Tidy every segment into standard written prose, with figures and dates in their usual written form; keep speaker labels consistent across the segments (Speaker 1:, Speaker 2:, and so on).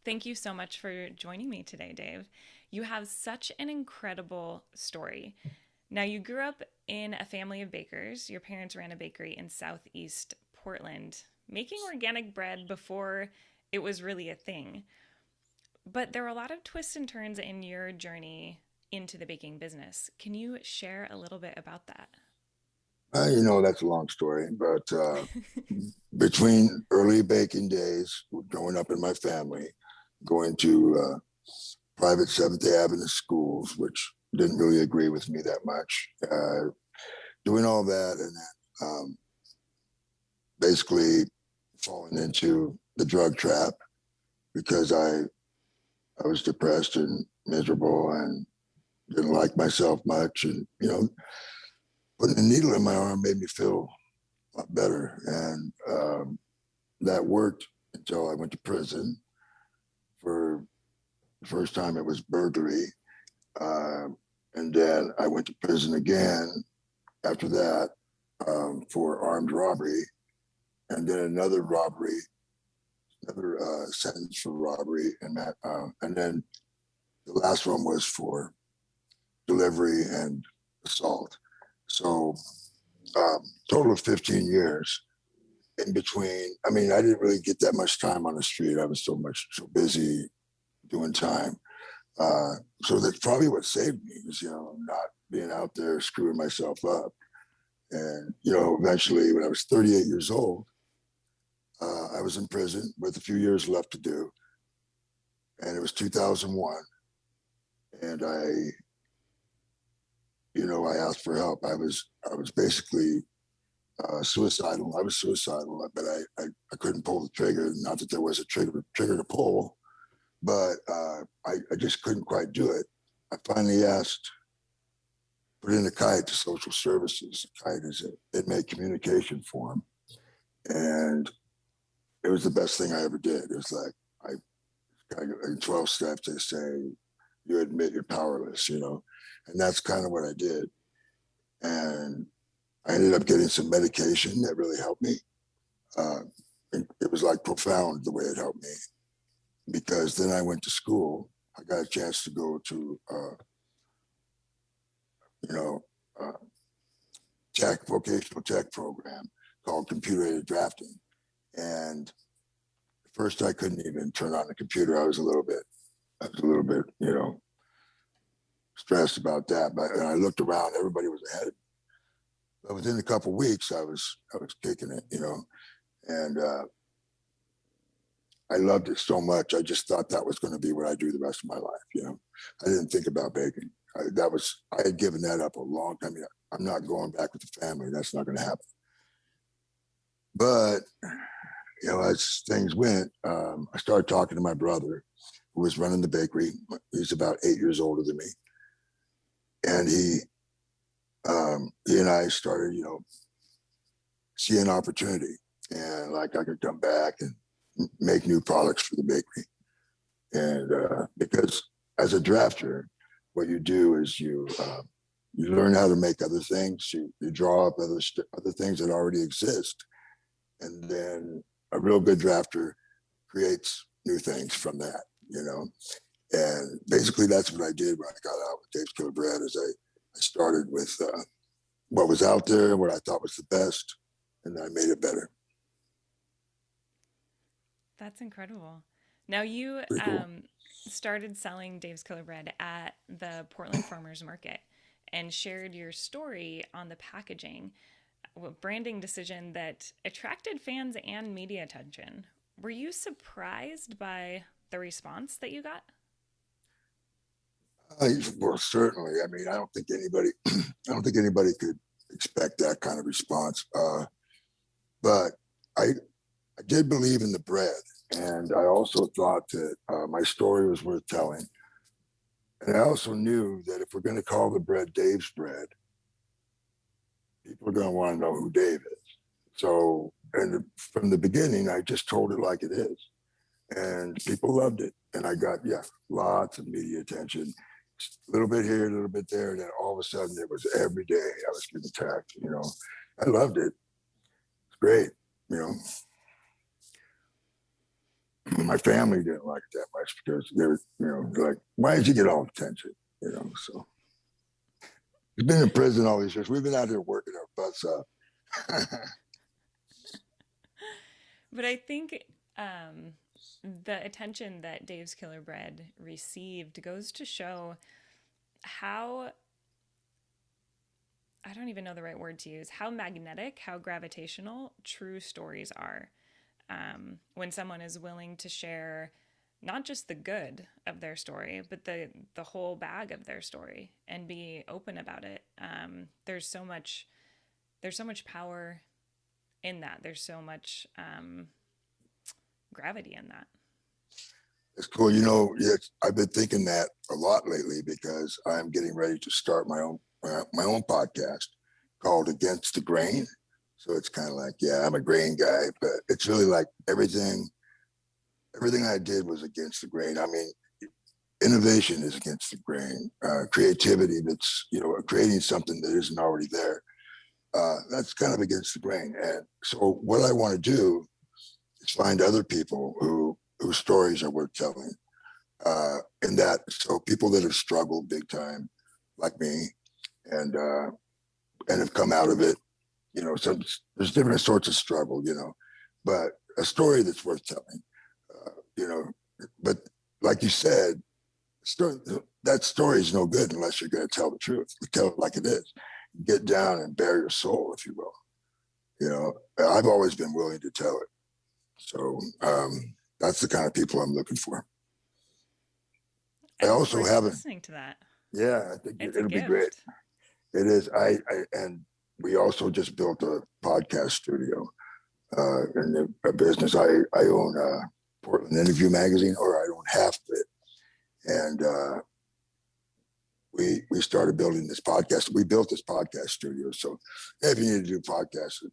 Speaker 1: Thank you so much for joining me today, Dave. You have such an incredible story. Now, you grew up in a family of bakers. Your parents ran a bakery in Southeast Portland, making organic bread before it was really a thing. But there are a lot of twists and turns in your journey into the baking business. Can you share a little bit about that?
Speaker 2: That's a long story, but between early baking days, growing up in my family, going to private Seventh day Adventist schools, which didn't really agree with me that much, doing all that, and then basically falling into the drug trap because I was depressed and miserable and didn't like myself much, and putting a needle in my arm made me feel a lot better, and that worked until I went to prison for the first time. It was burglary, uh, and then I went to prison again after that for armed robbery, and then another robbery, another sentence for robbery, and then the last one was for delivery and assault. So total of 15 years. In between, I mean, I didn't really get that much time on the street. I was so busy doing time. So that's probably what saved me is, not being out there screwing myself up. And, eventually when I was 38 years old, I was in prison with a few years left to do. And it was 2001. And I asked for help. I was basically suicidal. I was suicidal, but I couldn't pull the trigger. Not that there was a trigger to pull, but I just couldn't quite do it. I finally put in a kite to social services. A kite is an inmate communication form, and it was the best thing I ever did. It was like in 12 steps they say you admit you're powerless, and that's kind of what I did. And I ended up getting some medication that really helped me. Uh, it was like profound the way it helped me because then I went to school. I got a chance to go to, you know, uh, vocational tech program called computer aided drafting. And at first I couldn't even turn on the computer. I was a little bit, stressed about that. But I looked around, everybody was ahead of me. But within a couple of weeks, I was kicking it, and I loved it so much. I just thought that was going to be what I do the rest of my life. I didn't think about baking. I had given that up a long time. I'm not going back with the family. That's not going to happen. But as things went, I started talking to my brother, who was running the bakery. He's about 8 years older than me, and he and I started, seeing opportunity, and like I could come back and make new products for the bakery. And because as a drafter, what you do is you learn how to make other things. You draw up other things that already exist, and then a real good drafter creates new things from that. And basically that's what I did when I got out with Dave's Killer Bread. Is I started with what was out there, what I thought was the best, and I made it better.
Speaker 1: That's incredible. Now, you
Speaker 2: Pretty cool.
Speaker 1: started selling Dave's Killer Bread at the Portland Farmers Market and shared your story on the packaging, a branding decision that attracted fans and media attention. Were you surprised by the response that you got?
Speaker 2: Well, certainly. I mean, I don't think anybody could expect that kind of response. But I, I did believe in the bread, and I also thought that my story was worth telling. And I also knew that if we're going to call the bread Dave's bread, people are going to want to know who Dave is. So, and from the beginning, I just told it like it is, and people loved it. And I got lots of media attention, a little bit here, a little bit there, and then all of a sudden it was every day I was getting attacked. I loved it. It's great. You know, My family didn't like it that much because they were, like, why did you get all the attention? So he's been in prison all these years. We've been out here working our butts up.
Speaker 1: But I think the attention that Dave's Killer Bread received goes to show how, I don't even know the right word to use, how magnetic, how gravitational true stories are. When someone is willing to share not just the good of their story, but the whole bag of their story and be open about it. There's so much power in that. There's so much gravity in that.
Speaker 2: It's cool. Yes, I've been thinking that a lot lately because I'm getting ready to start my own podcast called Against the Grain. So it's kind of like, yeah, I'm a grain guy, but it's really like everything I did was against the grain. I mean, innovation is against the grain. Creativity that's creating something that isn't already there. That's kind of against the grain. And so what I want to do is find other people whose stories are worth telling. And that so people that have struggled big time, like me, and have come out of it. There's different sorts of struggle, but a story that's worth telling. You know, but like you said, story, that story is no good unless you're going to tell the truth. Tell it like it is. Get down and bare your soul, if you will. I've always been willing to tell it. So that's the kind of people I'm looking for.
Speaker 1: I
Speaker 2: I
Speaker 1: look
Speaker 2: also
Speaker 1: forward to
Speaker 2: haven't.
Speaker 1: listening to that.
Speaker 2: Yeah, I think
Speaker 1: It's a
Speaker 2: it'll be great.
Speaker 1: gift.
Speaker 2: It is. And we also just built a podcast studio in a business. I own Portland Interview Magazine, or I own half of it. And we started building this podcast. We built this podcast studio. So if you need to do podcasts,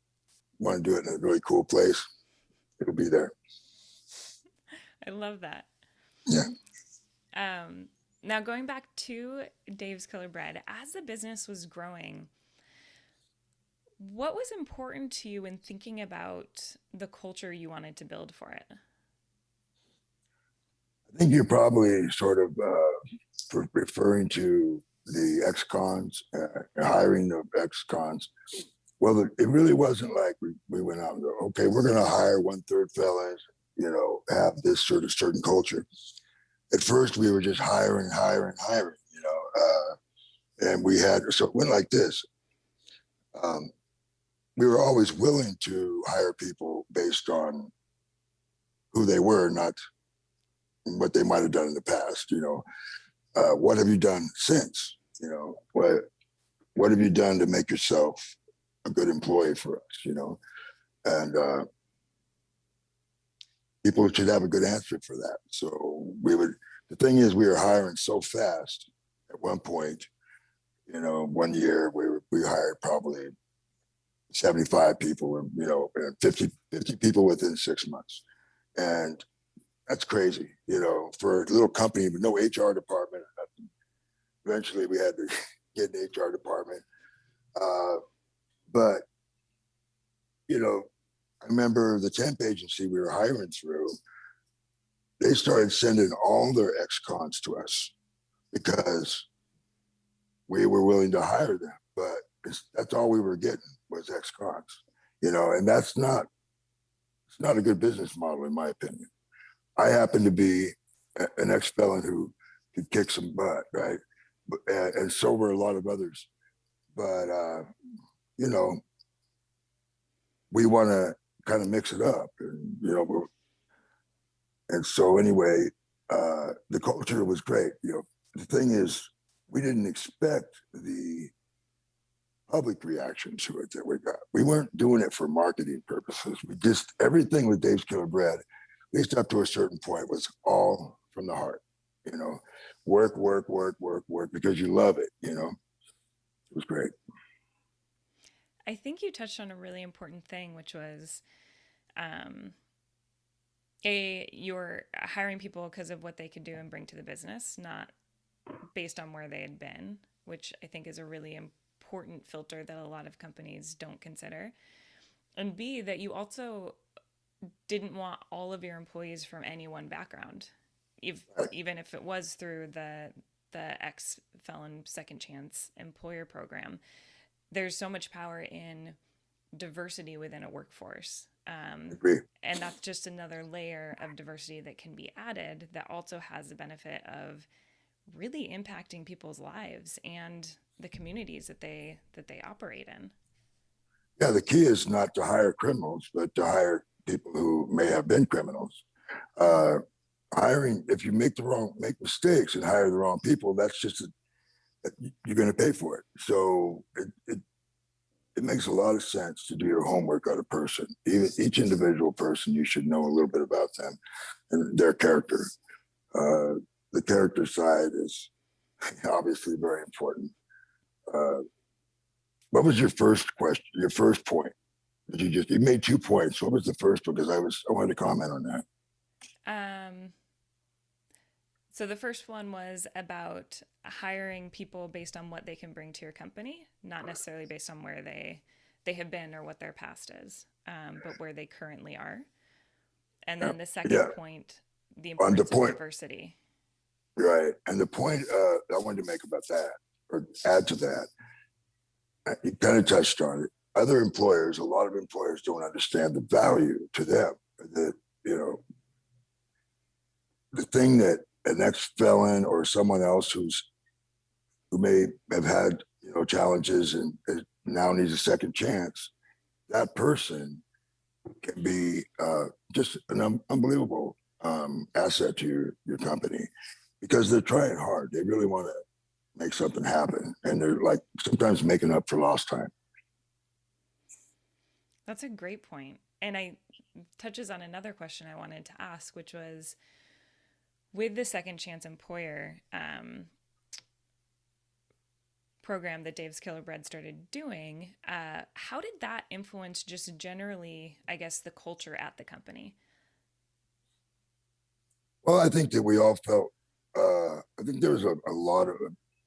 Speaker 2: want to do it in a really cool place, it'll be there.
Speaker 1: I love that.
Speaker 2: Yeah.
Speaker 1: Um, Now, going back to Dave's Killer Bread, as the business was growing, what was important to you in thinking about the culture you wanted to build for it?
Speaker 2: I think you're probably sort of referring to the ex-cons, hiring of ex-cons. Well, it really wasn't like we went out and go, okay, we're going to hire one-third fellas, have this sort of certain culture. At first, we were just hiring, and so it went like this. We were always willing to hire people based on who they were, not what they might have done in the past. What have you done since? What have you done to make yourself a good employee for us? And people should have a good answer for that. So the thing is, we were hiring so fast at one point. One year we hired probably 75 people, and 50 people within 6 months. And that's crazy, for a little company with no HR department or nothing. Eventually we had to get an HR department. But, I remember the temp agency we were hiring through, they started sending all their ex-cons to us because we were willing to hire them. But that's all we were getting was ex-cons, and it's not a good business model, in my opinion. I happen to be an ex-felon who could kick some butt, right? And so were a lot of others. But, we want to kind of mix it up. And so anyway, the culture was great. The thing is, we didn't expect the public reaction to it that we got. We weren't doing it for marketing purposes. Everything with Dave's Killer Bread, at least up to a certain point, was all from the heart. Work, work, work, work, work, because you love it. It was great.
Speaker 1: I think you touched on a really important thing, which was you're hiring people because of what they could do and bring to the business, not based on where they had been, which I think is a really important filter that a lot of companies don't consider. And B, that you also didn't want all of your employees from any one background, if,
Speaker 2: Right.
Speaker 1: even if it was through the ex felon second chance employer program. There's so much power in diversity within a workforce.
Speaker 2: I agree.
Speaker 1: And that's just another layer of diversity that can be added that also has the benefit of really impacting people's lives and the communities that they operate in.
Speaker 2: Yeah, the key is not to hire criminals, but to hire people who may have been criminals. Uh, Hiring, if you make mistakes and hire the wrong people, that's just you're going to pay for it. So it makes a lot of sense to do your homework on a person. Even each individual person, you should know a little bit about them and their character. Uh, the character side is obviously very important. Uh, what was your first question? Your first point? Did you made 2 points? What was the first one? Because I wanted to comment on that.
Speaker 1: Um, so the first one was about hiring people based on what they can bring to your company, not necessarily based on where they have been or what their past is, but where they currently are. And
Speaker 2: Yeah,
Speaker 1: then the second
Speaker 2: yeah.
Speaker 1: point, the
Speaker 2: On the
Speaker 1: importance of
Speaker 2: point,
Speaker 1: diversity.
Speaker 2: right? And the point I wanted to make about that, or add to that, you kind of touched on it. Other employers, a lot of employers don't understand the value to them. That you know, the thing that an ex-felon or someone else who may have had challenges and now needs a second chance, that person can be just an unbelievable asset to your company because they're trying hard. They really want to make something happen, and they're like sometimes making up for lost time.
Speaker 1: That's a great point. And I touches on another question I wanted to ask, which was with the second chance employer program that Dave's Killer Bread started doing, how did that influence just generally, I guess, the culture at the company?
Speaker 2: Well, I think that we all felt. I think there was a lot of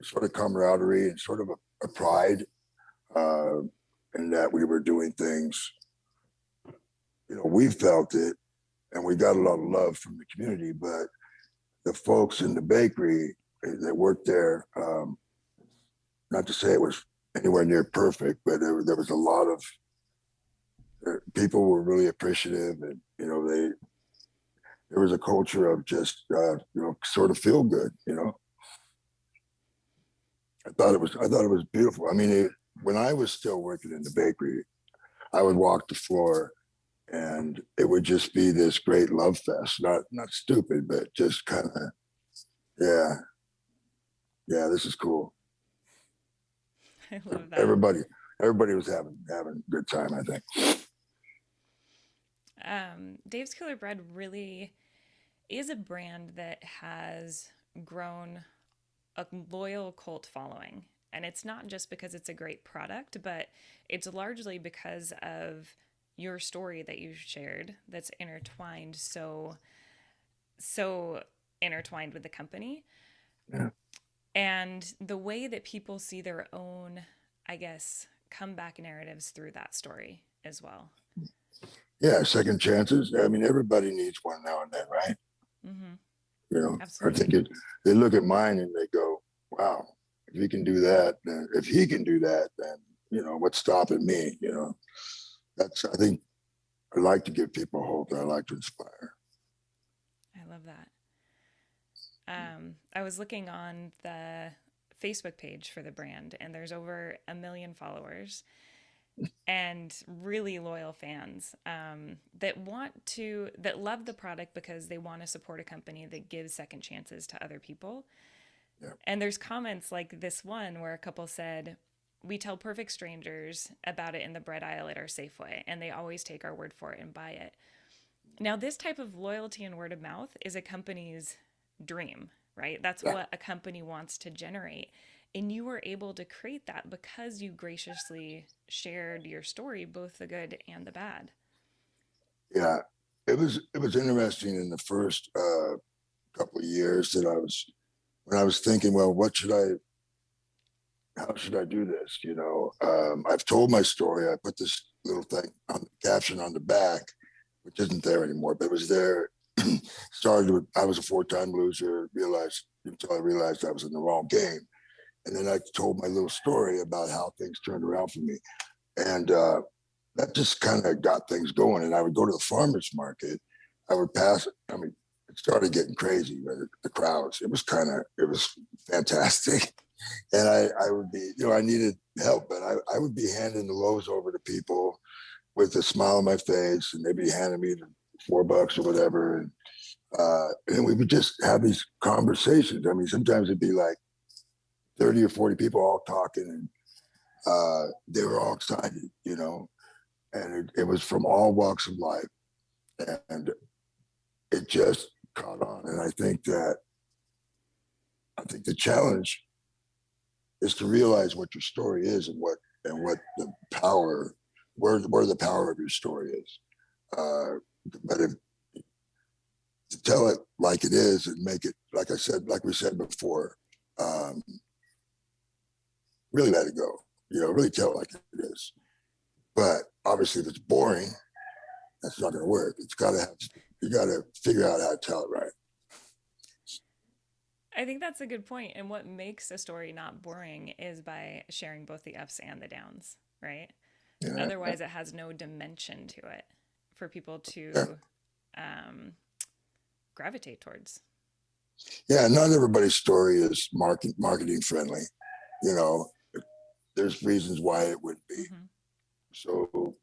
Speaker 2: sort of camaraderie and sort of a pride uh, in that we were doing things. We felt it, and we got a lot of love from the community. But the folks in the bakery that worked there, not to say it was anywhere near perfect, but there was a lot of people were really appreciative, and there was a culture of just sort of feel good. I thought it was beautiful. I mean, when I was still working in the bakery, I would walk the floor, and it would just be this great love fest. Not stupid, but just kind of yeah, yeah. This is cool.
Speaker 1: I love that.
Speaker 2: Everybody, everybody was having a good time. I think.
Speaker 1: Dave's Killer Bread really is a brand that has grown a loyal cult following. And it's not just because it's a great product, but it's largely because of your story that you shared that's intertwined so intertwined with the company
Speaker 2: Yeah,
Speaker 1: and the way that people see their own, I guess, comeback narratives through that story as well.
Speaker 2: yeah. Second chances. I mean, everybody needs one now and then, right?
Speaker 1: Mm-hmm.
Speaker 2: I think
Speaker 1: Absolutely.
Speaker 2: they look at mine and they go, "Wow, if he can do that, then if he can do that, then what's stopping me?" That's I think I like to give people hope. I like to inspire.
Speaker 1: I love that. I was looking on the Facebook page for the brand, and there's over 1 million followers and really loyal fans that love the product because they want to support a company that gives second chances to other people.
Speaker 2: Yeah,
Speaker 1: And there's comments like this one where a couple said, "We tell perfect strangers about it in the bread aisle at our Safeway, and they always take our word for it and buy it." Now, this type of loyalty and word of mouth is a company's dream, right? That's
Speaker 2: yeah,
Speaker 1: what a company wants to generate. And you were able to create that because you graciously shared your story, both the good and the bad.
Speaker 2: yeah. It was interesting in the first couple of years that when I was thinking, well, how should I do this? I've told my story. I put this little thing on the caption on the back, which isn't there anymore, but it was there. Started with, I was a 4-time loser, realized until I realized I was in the wrong game. And then I told my little story about how things turned around for me. And that just kind of got things going. And I would go to the farmer's market. I would pass, I mean, it started getting crazy, the crowds. It was fantastic. And I would be, I needed help, but I would be handing the loaves over to people with a smile on my face, and they'd be handing me the $4 or whatever. And we would just have these conversations. I mean, sometimes it'd be like 30 or 40 people all talking, and they were all excited, and it was from all walks of life. And it just caught on. And I think the challenge is to realize what your story is, and what the power, where the power of your story is. But if to tell it like it is and make it, like we said before, really let it go, really tell it like it is. But obviously if it's boring, that's not going to work. You got to figure out how to tell it right.
Speaker 1: I think that's a good point. And what makes a story not boring is by sharing both the ups and the downs, right?
Speaker 2: Yeah.
Speaker 1: Otherwise, it has no dimension to it for people to gravitate towards.
Speaker 2: Yeah, not everybody's story is marketing friendly. There's reasons why it would be. Mm-hmm. So,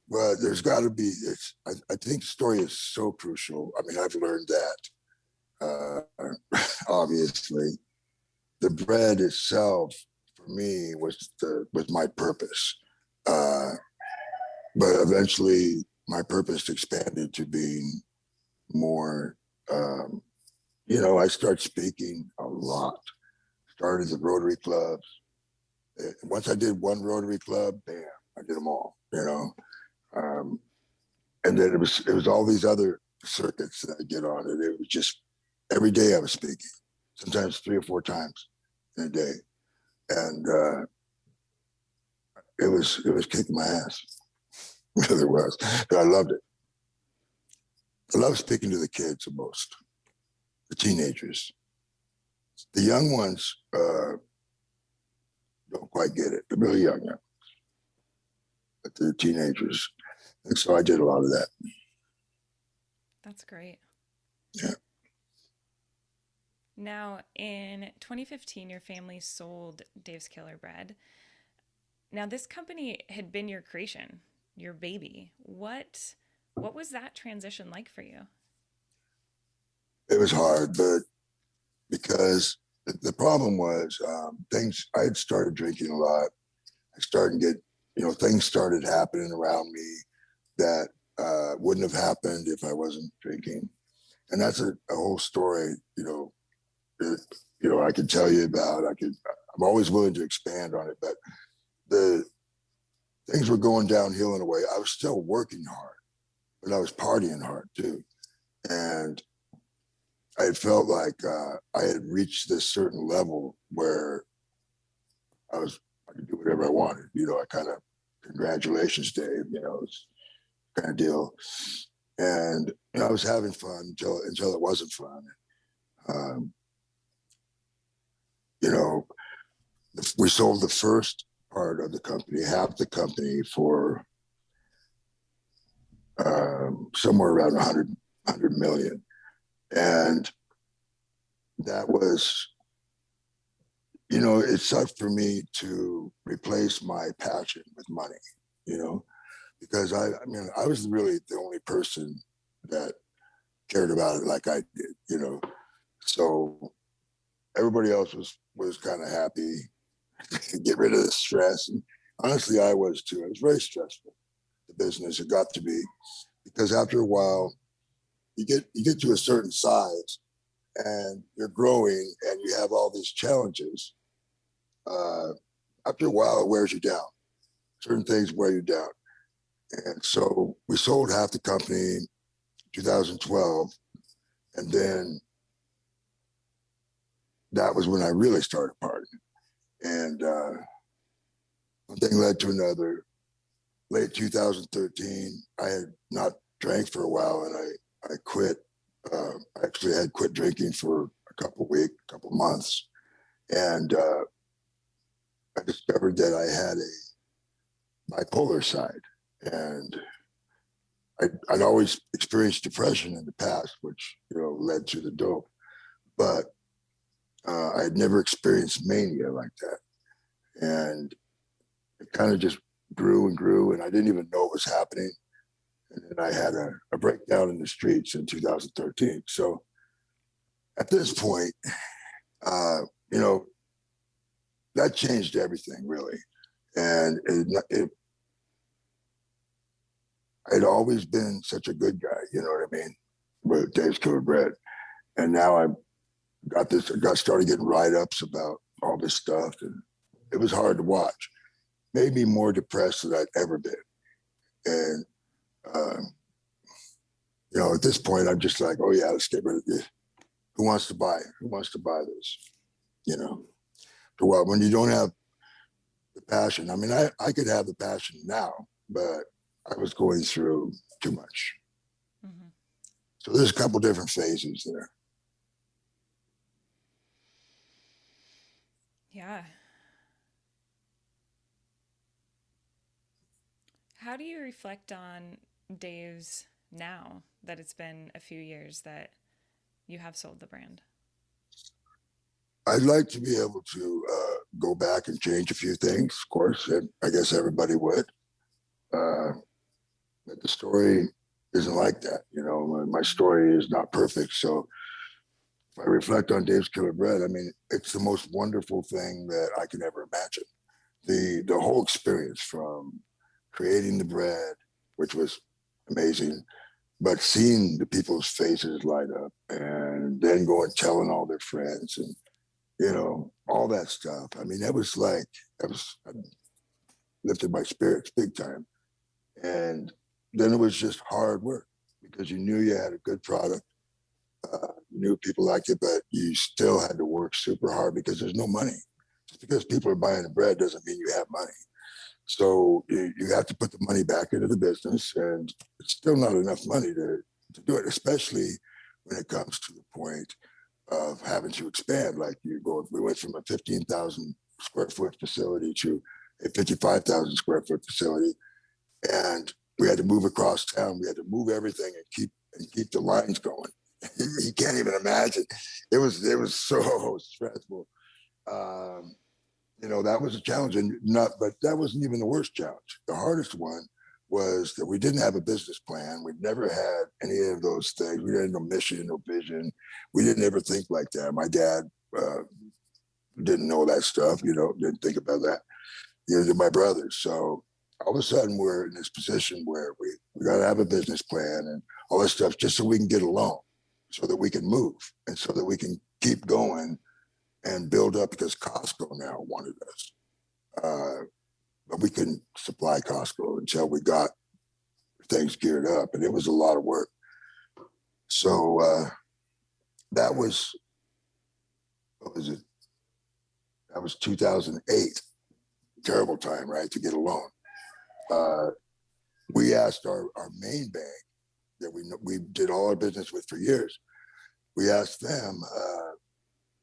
Speaker 2: but there's got to be. I think story is so crucial. I mean, I've learned that. Obviously, the bread itself for me was my purpose. But eventually, my purpose expanded to being more. I started speaking a lot. Started the Rotary clubs. Once I did one Rotary club, bam, I did them all. And then it was all these other circuits that I get on, and it was just every day I was speaking, sometimes 3 or 4 times in a day, and it was kicking my ass. It really was, but I loved it. I love speaking to the kids the most, the teenagers. The young ones don't quite get it. They're really young now, but the teenagers. And so I did a lot of that.
Speaker 1: That's great.
Speaker 2: Yeah.
Speaker 1: Now, in 2015, your family sold Dave's Killer Bread. Now, this company had been your creation, your baby. What was that transition like for you?
Speaker 2: It was hard, but because the problem was I had started drinking a lot. I started to get, things started happening around me that wouldn't have happened if I wasn't drinking. And that's a whole story, I could tell you about. I'm always willing to expand on it, but the things were going downhill in a way. I was still working hard, but I was partying hard too. And I felt like I had reached this certain level where I could do whatever I wanted. I kind of, congratulations, Dave, kind of deal. And I was having fun until it wasn't fun. We sold the first part of the company, half the company, for somewhere around 100 million. And that was, it sucked for me to replace my passion with money, because I was really the only person that cared about it like I did, So everybody else was kind of happy to get rid of the stress. And honestly, I was too. It was very stressful, the business. It got to be, because after a while, you get to a certain size and you're growing and you have all these challenges. After a while, it wears you down. Certain things wear you down. And so we sold half the company in 2012. And then that was when I really started partying. And one thing led to another. late 2013, I had not drank for a while, and I quit. I actually had quit drinking for a couple months, and I discovered that I had a bipolar side, and I'd always experienced depression in the past, which led to the dope, but I had never experienced mania like that, and it kind of just grew and grew, and I didn't even know what was happening. And then I had a breakdown in the streets in 2013. So at this point, uh, you know, that changed everything really. And I'd always been such a good guy, you know what I mean, with Dave's Killer Bread. And now I got started getting write-ups about all this stuff, and it was hard to watch. Made me more depressed than I'd ever been. And um, at this point, I'm just like, oh yeah, let's get rid of this. Who wants to buy it? Who wants to buy this? For what? When you don't have the passion. I mean, I could have the passion now, but I was going through too much. Mm-hmm. So there's a couple different phases there.
Speaker 1: Yeah. How do you reflect on Dave's now that it's been a few years that you have sold the brand?
Speaker 2: I'd like to be able to go back and change a few things, of course, and I guess everybody would. But the story isn't like that. My story is not perfect. So if I reflect on Dave's Killer Bread, I mean, it's the most wonderful thing that I can ever imagine. The whole experience from creating the bread, which was amazing, but seeing the people's faces light up and then going telling all their friends and all that stuff. I mean, I lifted my spirits big time. And then it was just hard work because you knew you had a good product. You knew people liked it, but you still had to work super hard because there's no money. Just because people are buying the bread doesn't mean you have money. So you have to put the money back into the business, and it's still not enough money to do it, especially when it comes to the point of having to expand. Like we went from a 15,000 square foot facility to a 55,000 square foot facility, and we had to move across town. We had to move everything and keep the lines going. You can't even imagine. It was so stressful. That was a challenge, but that wasn't even the worst challenge. The hardest one was that we didn't have a business plan. We'd never had any of those things. We had no mission, no vision. We didn't ever think like that. My dad didn't know that stuff, didn't think about that. Neither did my brothers. So all of a sudden we're in this position where we got to have a business plan and all this stuff just so we can get a loan, so that we can move and so that we can keep going and build up, because Costco now wanted us. But we couldn't supply Costco until we got things geared up, and it was a lot of work. So that was, what was it? That was 2008. Terrible time, right, to get a loan. We asked our main bank that we did all our business with for years. We asked them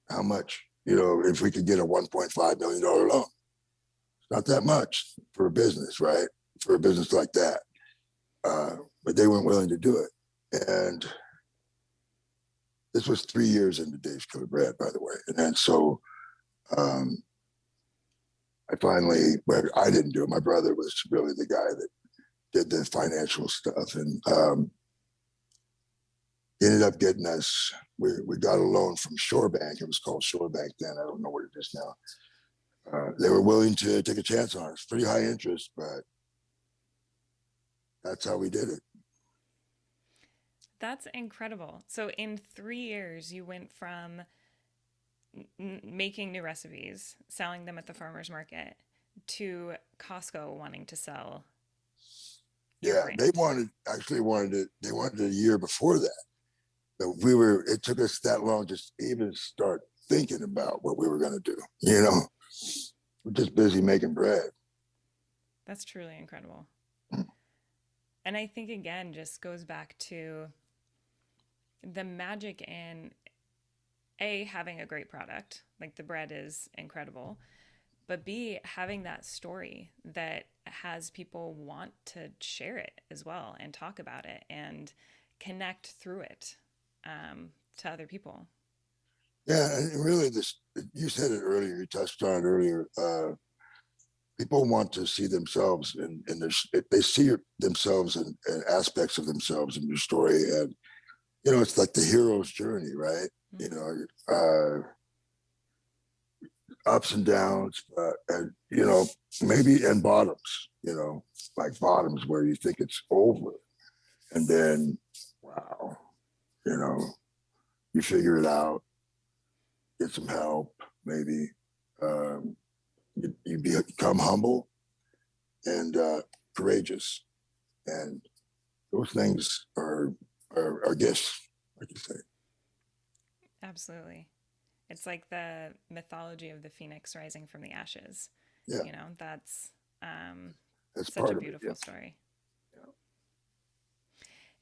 Speaker 2: how much, if we could get a $1.5 million loan. It's not that much for a business, right? For a business like that. But they weren't willing to do it. And this was 3 years into Dave's Killer Bread, by the way. And then so I didn't do it. My brother was really the guy that did the financial stuff. And he ended up getting us, we got a loan from Shore Bank. It was called Shore Bank then. I don't know what it is now. They were willing to take a chance on us. Pretty high interest, but that's how we did it.
Speaker 1: That's incredible. So in 3 years, you went from making new recipes, selling them at the farmer's market, to Costco wanting to sell.
Speaker 2: Yeah, brand. They wanted it a year before that. But it took us that long just even start thinking about what we were going to do. We're just busy making bread.
Speaker 1: That's truly incredible. And I think, again, just goes back to the magic in A, having a great product, like the bread is incredible, but B, having that story that has people want to share it as well and talk about it and connect through it to other people.
Speaker 2: Yeah, and really, this you said it earlier. You touched on it earlier. People want to see themselves in their. They see themselves and aspects of themselves in your story, and it's like the hero's journey, right? You
Speaker 1: Mm-hmm.
Speaker 2: know, ups and downs, and maybe and bottoms. Like bottoms where you think it's over, and then wow, you know, you figure it out, get some help, maybe. Um, you become humble and courageous, and those things are gifts, like you say.
Speaker 1: Absolutely. It's like the mythology of the phoenix rising from the ashes.
Speaker 2: Yeah,
Speaker 1: That's um,
Speaker 2: that's
Speaker 1: such a
Speaker 2: part of it. Yeah,
Speaker 1: beautiful story.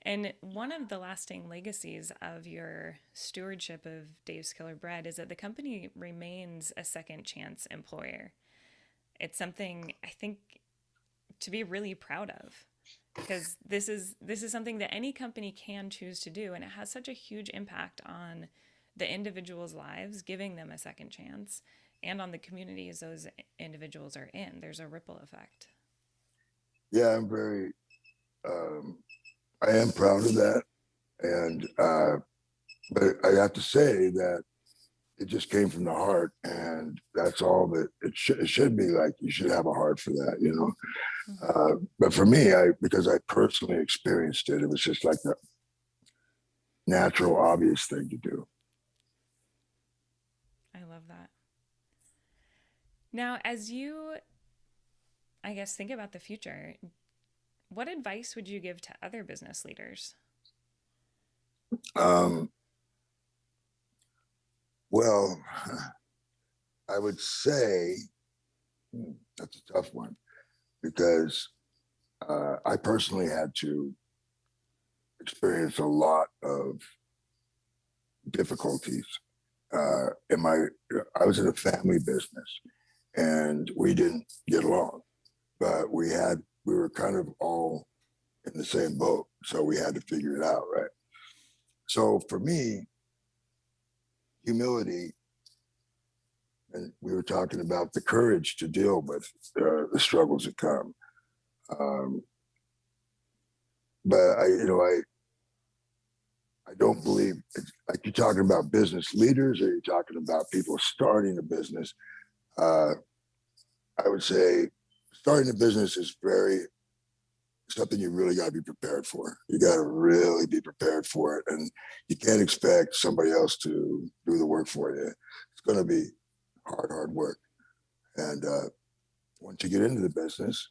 Speaker 1: And one of the lasting legacies of your stewardship of Dave's Killer Bread is that the company remains a second chance employer. It's something I think to be really proud of because this is something that any company can choose to do, and it has such a huge impact on the individuals' lives, giving them a second chance, and on the communities those individuals are in. There's a ripple effect.
Speaker 2: yeah. I'm very. Um, I am proud of that, and but I have to say that it just came from the heart, and that's all that it should be. Like you should have a heart for that.
Speaker 1: Mm-hmm.
Speaker 2: But for me, because I personally experienced it, it was just like the natural, obvious thing to do.
Speaker 1: I love that. Now, as you, I guess, think about the future, what advice would you give to other business leaders?
Speaker 2: Um, well, I would say that's a tough one because I personally had to experience a lot of difficulties. In my, I was in a family business, and we didn't get along, but we were kind of all in the same boat, so we had to figure it out, right? So for me, humility, and we were talking about the courage to deal with the struggles that come. Um, but I don't believe it's like you're talking about business leaders, or you're talking about people starting a business. Uh, I would say starting a business is very something you really got to be prepared for. You got to really be prepared for it, and you can't expect somebody else to do the work for you. It's going to be hard work. And once you get into the business,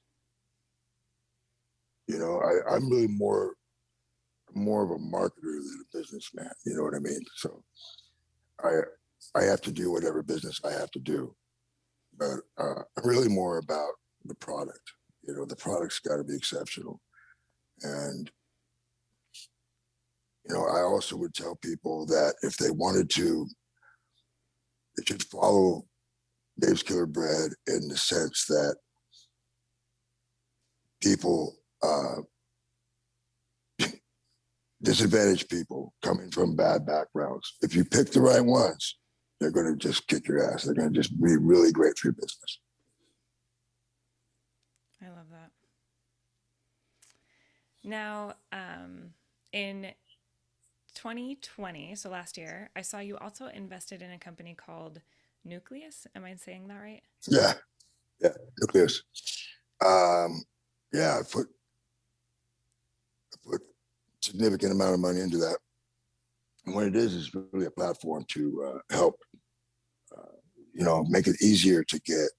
Speaker 2: I'm really more of a marketer than a businessman. You know what I mean? So I I have to do whatever business I have to do, but I'm really more about the product. The product's got to be exceptional, and I also would tell people that if they wanted to, they should follow Dave's Killer Bread in the sense that people, disadvantaged people coming from bad backgrounds, if you pick the right ones, they're going to just kick your ass. They're going to just be really great for your business.
Speaker 1: I love that. Now, in 2020, so last year, I saw you also invested in a company called Nucleus. Am I saying that right?
Speaker 2: Yeah, yeah, nucleus. Um, yeah, I put significant amount of money into that. And what it is really a platform to help, make it easier to get.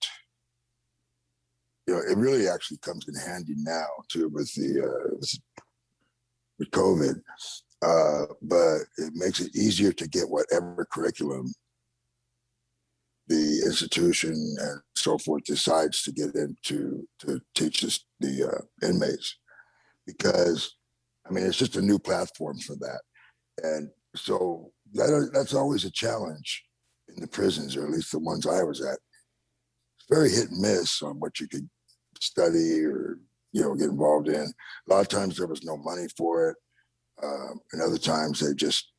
Speaker 2: It really actually comes in handy now too with COVID, but it makes it easier to get whatever curriculum the institution and so forth decides to get into to teach the inmates. because I mean it's just a new platform for that, and so that's always a challenge in the prisons, or at least the ones I was at. It's very hit and miss on what you could study or get involved in. A lot of times there was no money for it, and other times they just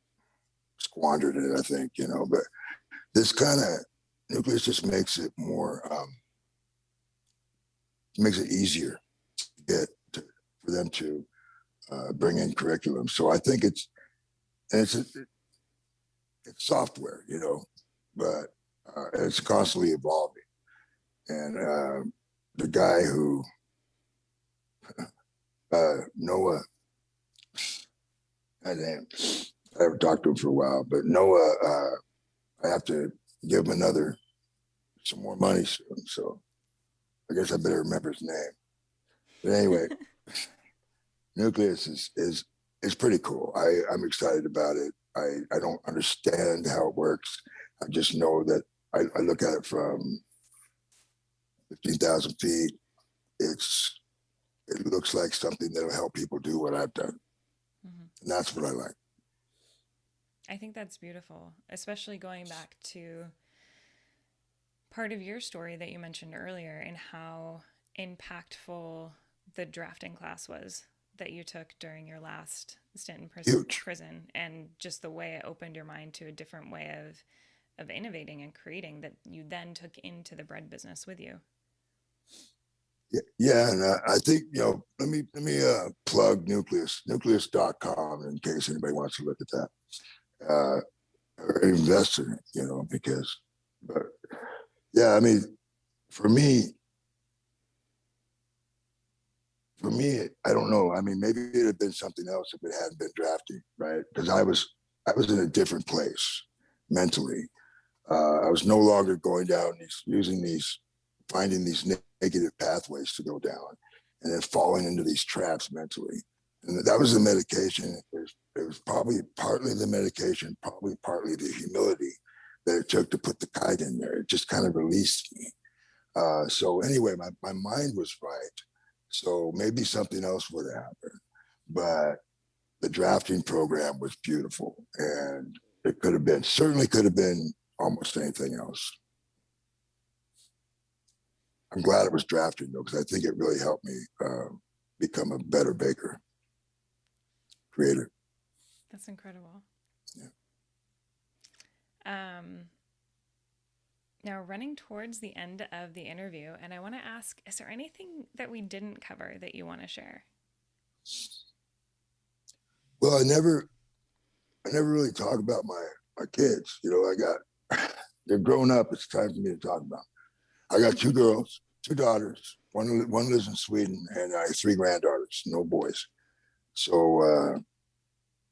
Speaker 2: squandered it. I think but this kind of nucleus just makes it more makes it easier to get for them to bring in curriculum. So I think it's software, but it's constantly evolving. And the guy who Noah, I haven't talked to him for a while, but Noah, I have to give him some more money soon. So I guess I better remember his name. But anyway, Nucleus is pretty cool. I'm excited about it. I don't understand how it works. I just know that I look at it from 15,000 feet. It looks like something that'll help people do what I've done. Mm-hmm. And that's what I like.
Speaker 1: I think that's beautiful, especially going back to part of your story that you mentioned earlier and how impactful the drafting class was that you took during your last stint in prison, and just the way it opened your mind to a different way of innovating and creating that you then took into the bread business with you.
Speaker 2: Yeah, and I think let me plug nucleus.com in case anybody wants to look at that or invest in it, because but yeah, I mean for me I don't know, I mean maybe it'd have been something else if it hadn't been drafting, right? Because I was in a different place mentally. I was no longer going down finding these negative pathways to go down, and then falling into these traps mentally. And that was the medication. It was probably partly the medication, probably partly the humility that it took to put the kite in there. It just kind of released me. So anyway, my mind was right. So maybe something else would happen. But the drafting program was beautiful, and it certainly could have been almost anything else. I'm glad it was drafting though, because I think it really helped me become a better baker, creator.
Speaker 1: That's incredible.
Speaker 2: Yeah.
Speaker 1: Now running towards the end of the interview, and I want to ask, is there anything that we didn't cover that you want to share?
Speaker 2: Well, I never really talk about my kids. They're grown up. It's time for me to talk about them. I got 2 girls, 2 daughters. One lives in Sweden, and I have 3 granddaughters, no boys. So,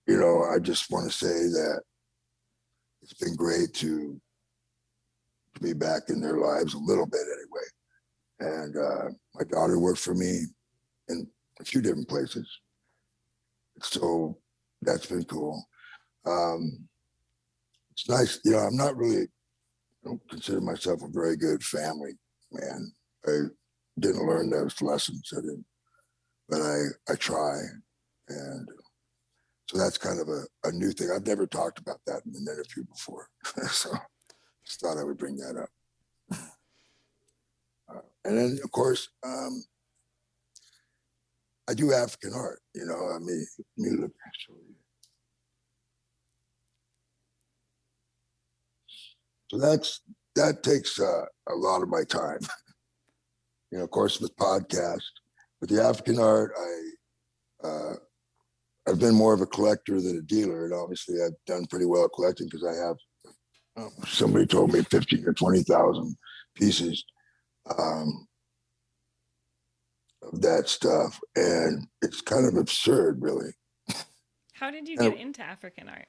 Speaker 2: I just want to say that it's been great to be back in their lives a little bit anyway. And my daughter worked for me in a few different places. So that's been cool. It's nice. I don't consider myself a very good family man. I didn't learn those lessons. I didn't, but I try. And so that's kind of a new thing. I've never talked about that in an interview before. So just thought I would bring that up. And then, of course, I do African art. Let me look actually. So that takes a lot of my time. Of course, with podcasts, with the African art, I've been more of a collector than a dealer, and obviously I've done pretty well at collecting because I have. Somebody told me 15 or 20,000 pieces of that stuff, and it's kind of absurd, really.
Speaker 1: How did you get into African art?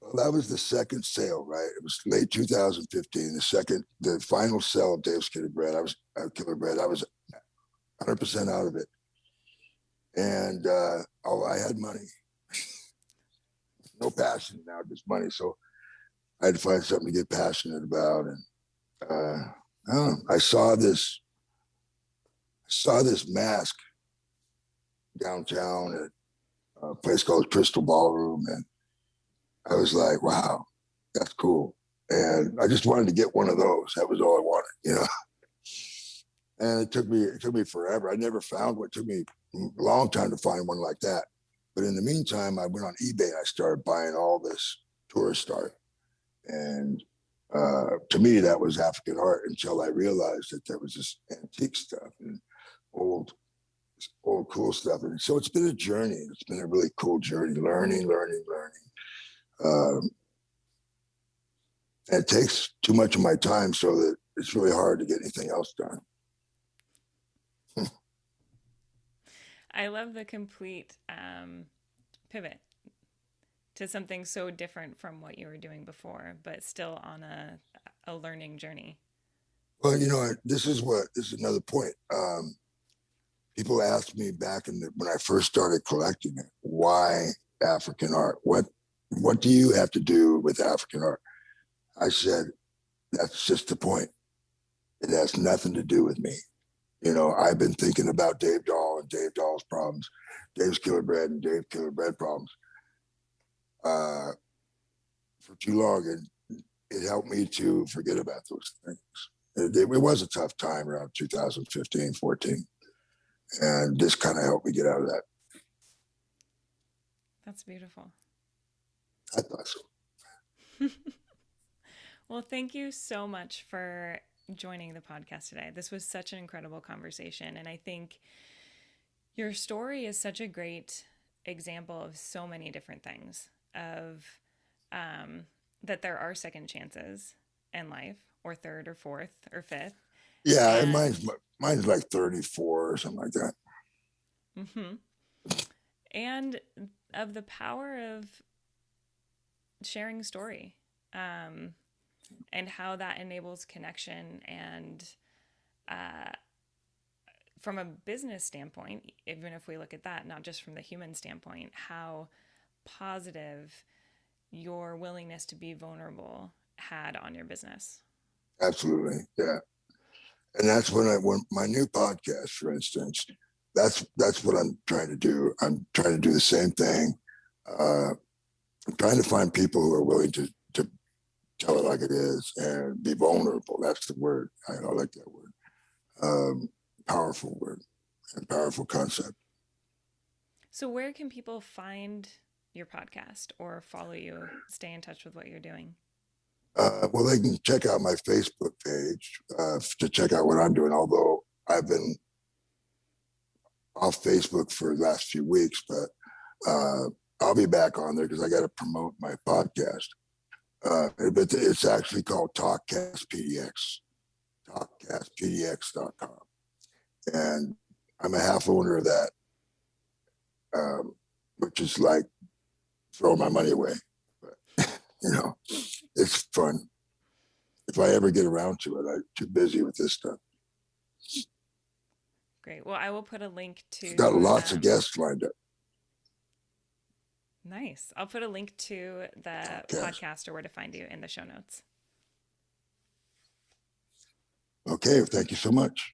Speaker 2: Well, that was the second sale, right? It was late 2015. The final sale of Dave's Killer Bread. I was 100% out of it, and I had money, no passion now, just money. So I had to find something to get passionate about, and I saw this mask downtown at a place called Crystal Ballroom, and I was like, wow, that's cool. And I just wanted to get one of those. That was all I wanted, you know. And it took me forever. I never found one. It took me a long time to find one like that. But in the meantime, I went on eBay and I started buying all this tourist art. And to me, that was African art until I realized that there was this antique stuff and old, old cool stuff. And so it's been a journey. It's been a really cool journey, learning. Um, and it takes too much of my time, so that it's really hard to get anything else done.
Speaker 1: I love the complete pivot to something so different from what you were doing before, but still on a learning journey.
Speaker 2: Well, this is another point. People asked me back when I first started collecting it, why African art? What do you have to do with African art? I said, that's just the point. It has nothing to do with me. I've been thinking about Dave Dahl and Dave Dahl's problems, Dave's Killer Bread and Dave Killer Bread problems uh, for too long, and it helped me to forget about those things. It was a tough time around 2015, 14, and this kind of helped me get out of that.
Speaker 1: That's beautiful.
Speaker 2: I thought so.
Speaker 1: Well, thank you so much for joining the podcast today. This was such an incredible conversation. And I think your story is such a great example of so many different things, of that there are second chances in life, or third or fourth or fifth.
Speaker 2: Yeah, and
Speaker 1: And
Speaker 2: mine's like 34 or something like that.
Speaker 1: mm-hmm, and of the power of sharing story, and how that enables connection, and from a business standpoint, even if we look at that, not just from the human standpoint, how positive your willingness to be vulnerable had on your business.
Speaker 2: Absolutely, yeah. And that's when my new podcast, for instance, that's what I'm trying to do. I'm trying to do the same thing. I'm trying to find people who are willing to tell it like it is and be vulnerable. That's the word. I like that word. Powerful word and powerful concept.
Speaker 1: So, where can people find your podcast or follow you, stay in touch with what you're doing?
Speaker 2: Well, they can check out my Facebook page to check out what I'm doing, although I've been off Facebook for the last few weeks, but I'll be back on there because I got to promote my podcast. But it's actually called Talkcast PDX, talkcastpdx.com. And I'm a half owner of that, which is like throwing my money away. But, it's fun. If I ever get around to it, I'm too busy with this stuff.
Speaker 1: Great. Well, I will put a link to.
Speaker 2: Got lots of guests lined up.
Speaker 1: Nice. I'll put a link to the podcast or where to find you in the show notes.
Speaker 2: Okay. Thank you so much.